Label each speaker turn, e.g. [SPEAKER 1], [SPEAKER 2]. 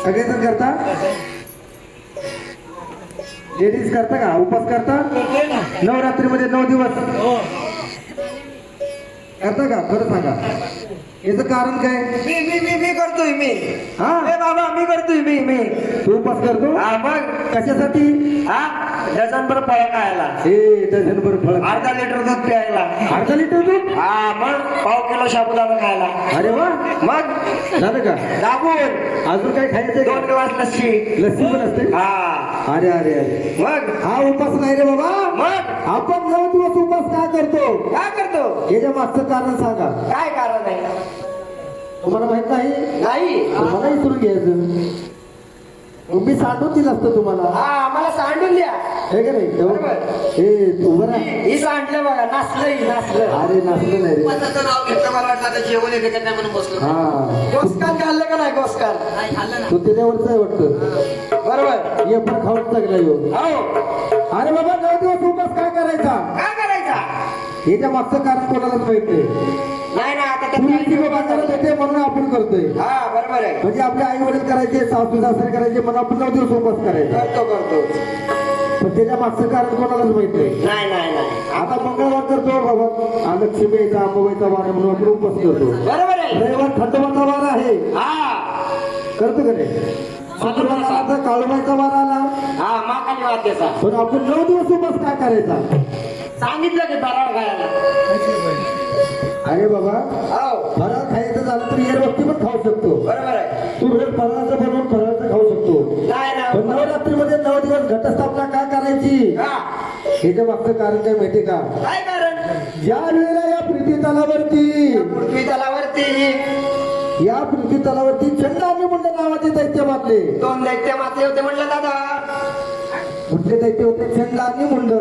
[SPEAKER 1] सगळेजण करता लेडीज करता का उपास करता नवरात्रीमध्ये 9 दिवस करता का खरं सांगा याचं कारण काय
[SPEAKER 2] मी करतोय मी
[SPEAKER 1] हा
[SPEAKER 2] ए बाबा मी करतोय मी
[SPEAKER 1] तू उपास करतो
[SPEAKER 2] हा मग
[SPEAKER 1] कशासाठी
[SPEAKER 2] हा डझनभर फळ खायला
[SPEAKER 1] हे डझनभर फळ
[SPEAKER 2] अर्धा लिटर दूध प्यायला
[SPEAKER 1] अर्धा लिटर दूध
[SPEAKER 2] हा मग पाव किलो साबुदाणा खायला
[SPEAKER 1] अरे वा
[SPEAKER 2] मग
[SPEAKER 1] झालं का
[SPEAKER 2] दाबून
[SPEAKER 1] अजून काय खायचं
[SPEAKER 2] 2 ग्लास लस्सी
[SPEAKER 1] लस्सी पण असते
[SPEAKER 2] हा
[SPEAKER 1] अरे अरे अरे
[SPEAKER 2] मग
[SPEAKER 1] हा उपास नाही रे बाबा
[SPEAKER 2] मग
[SPEAKER 1] आपण 9 दिवस उपास का करतो
[SPEAKER 2] काय करतो
[SPEAKER 1] याच्या मागचं कारण सांगा
[SPEAKER 2] काय कारण आहे
[SPEAKER 1] तुम्हाला माहित नाही
[SPEAKER 2] नाही
[SPEAKER 1] तुम्हाला विचारून घ्यायचं मग मी सांडून दिलं असतं तुम्हाला
[SPEAKER 2] हा आम्हाला सांडून द्या
[SPEAKER 1] हे का नाही
[SPEAKER 2] बरोबर.
[SPEAKER 1] हे तू बरं
[SPEAKER 2] ही सांडलं बघा नाचलं
[SPEAKER 1] अरे नाचलं नाही रे
[SPEAKER 3] उपासाचं नाव घेतलं मला वाटलं आता जेवण येते का नाही म्हणून बसलो
[SPEAKER 1] हा
[SPEAKER 2] गोस्कान खाल्लं का नाही गोस्कान
[SPEAKER 3] नाही खाल्लं ना
[SPEAKER 1] तू त्याच्यावरच आहे वाटतं
[SPEAKER 2] बरोबर
[SPEAKER 1] ये पण खाऊन चांगला येऊ
[SPEAKER 2] हो
[SPEAKER 1] अरे बाबा 9 दिवस उपास काय करायचा
[SPEAKER 2] काय करायचा
[SPEAKER 1] याच्या मागचं कारण कोणालाच माहित नाही
[SPEAKER 2] नाही ना आता
[SPEAKER 1] पूर्वीची लोक करत होते म्हणून आपण करतोय
[SPEAKER 2] हा बरोबर आहे
[SPEAKER 1] म्हणजे आपले आई वडील करायचे सासू सासरे करायचे म्हणून आपण 9 दिवस उपास करायचा
[SPEAKER 2] करतो
[SPEAKER 1] पण त्याच्या मागचं कारण कोणालाच माहित नाही
[SPEAKER 2] नाही
[SPEAKER 1] आता मंगळवार करतो बाबा लक्ष्मीचा अंबाबाईचा वार आहे म्हणून आपण उपास करतो
[SPEAKER 2] बरोबर आहे
[SPEAKER 1] रविवार खंडोबाचा वार आहे
[SPEAKER 2] हा
[SPEAKER 1] करतो का नाही शुक्रवार आला तर काळूबाईचा वार आला
[SPEAKER 2] हा माकाली वाद्याचा
[SPEAKER 1] पण आपण 9 दिवस उपास काय करायचा
[SPEAKER 2] सांगितलं की फराळ खायला
[SPEAKER 1] अरे बाबा
[SPEAKER 2] हो
[SPEAKER 1] फराळ खायचं झालं तर यार वस्ती पण खाऊ शकतो
[SPEAKER 2] बरोबर आहे
[SPEAKER 1] तू रोज फराळाचं बनवून फराळाचं खाऊ शकतो
[SPEAKER 2] नाही
[SPEAKER 1] पण
[SPEAKER 2] ना
[SPEAKER 1] नवरात्रीमध्ये 9 दिवस घटस्थापना का करायची
[SPEAKER 2] हा
[SPEAKER 1] ह्याच्या मागचं कारण काय माहितीये का
[SPEAKER 2] काय कारण
[SPEAKER 1] ज्या वेळेला या पृथ्वी तलावरती
[SPEAKER 2] पृथ्वी तलावरती
[SPEAKER 1] या पृथ्वी तलावरती चंडानी मुंड नावाचे दैत्य मारले
[SPEAKER 2] 2 दैत्य मारले होते म्हणलं दादा
[SPEAKER 1] कुठले दैत्य होते चंडानी मुंड